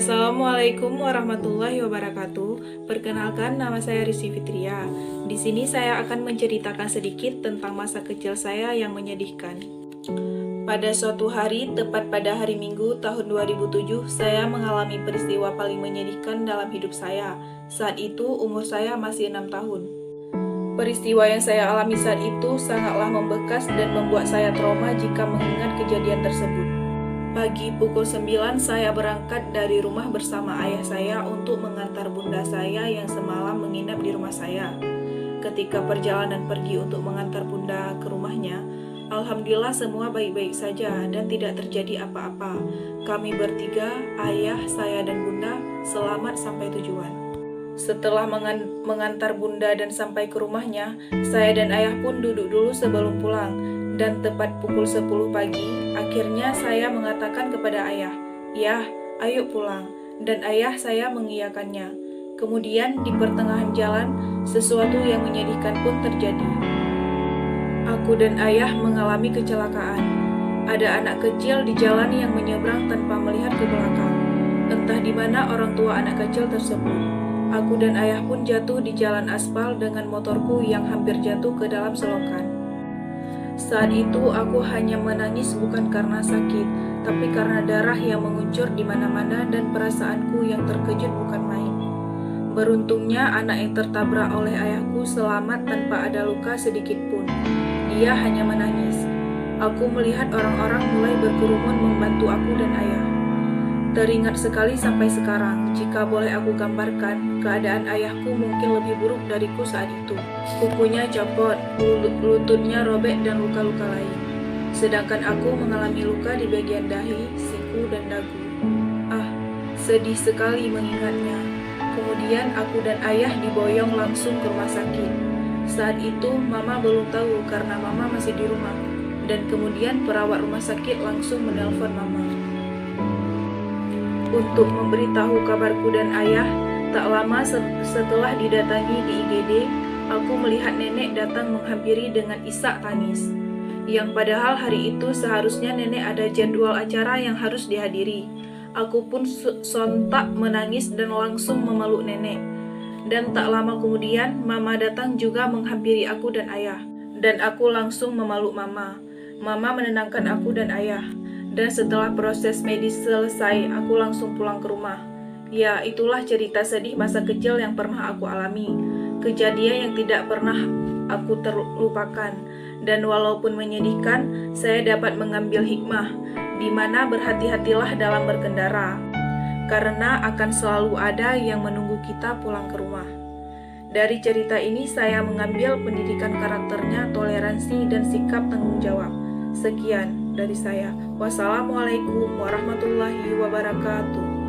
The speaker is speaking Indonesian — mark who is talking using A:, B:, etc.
A: Assalamualaikum warahmatullahi wabarakatuh. Perkenalkan, nama saya Rizky Fitria. Di sini saya akan menceritakan sedikit tentang masa kecil saya yang menyedihkan. Pada suatu hari, tepat pada hari Minggu tahun 2007, saya mengalami peristiwa paling menyedihkan dalam hidup saya. Saat itu, umur saya masih 6 tahun. Peristiwa yang saya alami saat itu sangatlah membekas dan membuat saya trauma jika mengingat kejadian tersebut. Pagi pukul 9 saya berangkat dari rumah bersama ayah saya untuk mengantar bunda saya yang semalam menginap di rumah saya. Ketika perjalanan pergi untuk mengantar bunda ke rumahnya, alhamdulillah semua baik-baik saja dan tidak terjadi apa-apa. Kami bertiga, ayah, saya dan bunda, selamat sampai tujuan. Setelah mengantar bunda dan sampai ke rumahnya, saya dan ayah pun duduk dulu sebelum pulang. Dan tepat pukul 10 pagi, akhirnya saya mengatakan kepada ayah, "Yah, ayo pulang." Dan ayah saya mengiyakannya. Kemudian di pertengahan jalan, sesuatu yang menyedihkan pun terjadi. Aku dan ayah mengalami kecelakaan. Ada anak kecil di jalan yang menyeberang tanpa melihat ke belakang. Entah di mana orang tua anak kecil tersebut. Aku dan ayah pun jatuh di jalan aspal dengan motorku yang hampir jatuh ke dalam selokan. Saat itu aku hanya menangis bukan karena sakit, tapi karena darah yang menguncur di mana-mana dan perasaanku yang terkejut bukan main. Beruntungnya anak yang tertabrak oleh ayahku selamat tanpa ada luka sedikit pun. Dia hanya menangis. Aku melihat orang-orang mulai berkerumun membantu aku dan ayah. Teringat sekali sampai sekarang, jika boleh aku gambarkan, keadaan ayahku mungkin lebih buruk dariku saat itu. Kukunya copot, lututnya robek dan luka-luka lain. Sedangkan aku mengalami luka di bagian dahi, siku, dan dagu. Sedih sekali mengingatnya. Kemudian aku dan ayah diboyong langsung ke rumah sakit. Saat itu mama belum tahu karena mama masih di rumah. Dan kemudian perawat rumah sakit langsung menelpon mama untuk memberitahu kabarku dan ayah. Tak lama setelah didatangi di IGD, aku melihat nenek datang menghampiri dengan isak tangis. Yang padahal hari itu seharusnya nenek ada jadwal acara yang harus dihadiri. Aku pun sontak menangis dan langsung memeluk nenek. Dan tak lama kemudian, mama datang juga menghampiri aku dan ayah. Dan aku langsung memeluk mama. Mama menenangkan aku dan ayah. Dan setelah proses medis selesai, aku langsung pulang ke rumah. Ya, itulah cerita sedih masa kecil yang pernah aku alami. Kejadian yang tidak pernah aku terlupakan. Dan walaupun menyedihkan, saya dapat mengambil hikmah, di mana berhati-hatilah dalam berkendara. Karena akan selalu ada yang menunggu kita pulang ke rumah. Dari cerita ini saya mengambil pendidikan karakternya, toleransi, dan sikap tanggung jawab. Sekian dari saya. Wassalamualaikum warahmatullahi wabarakatuh.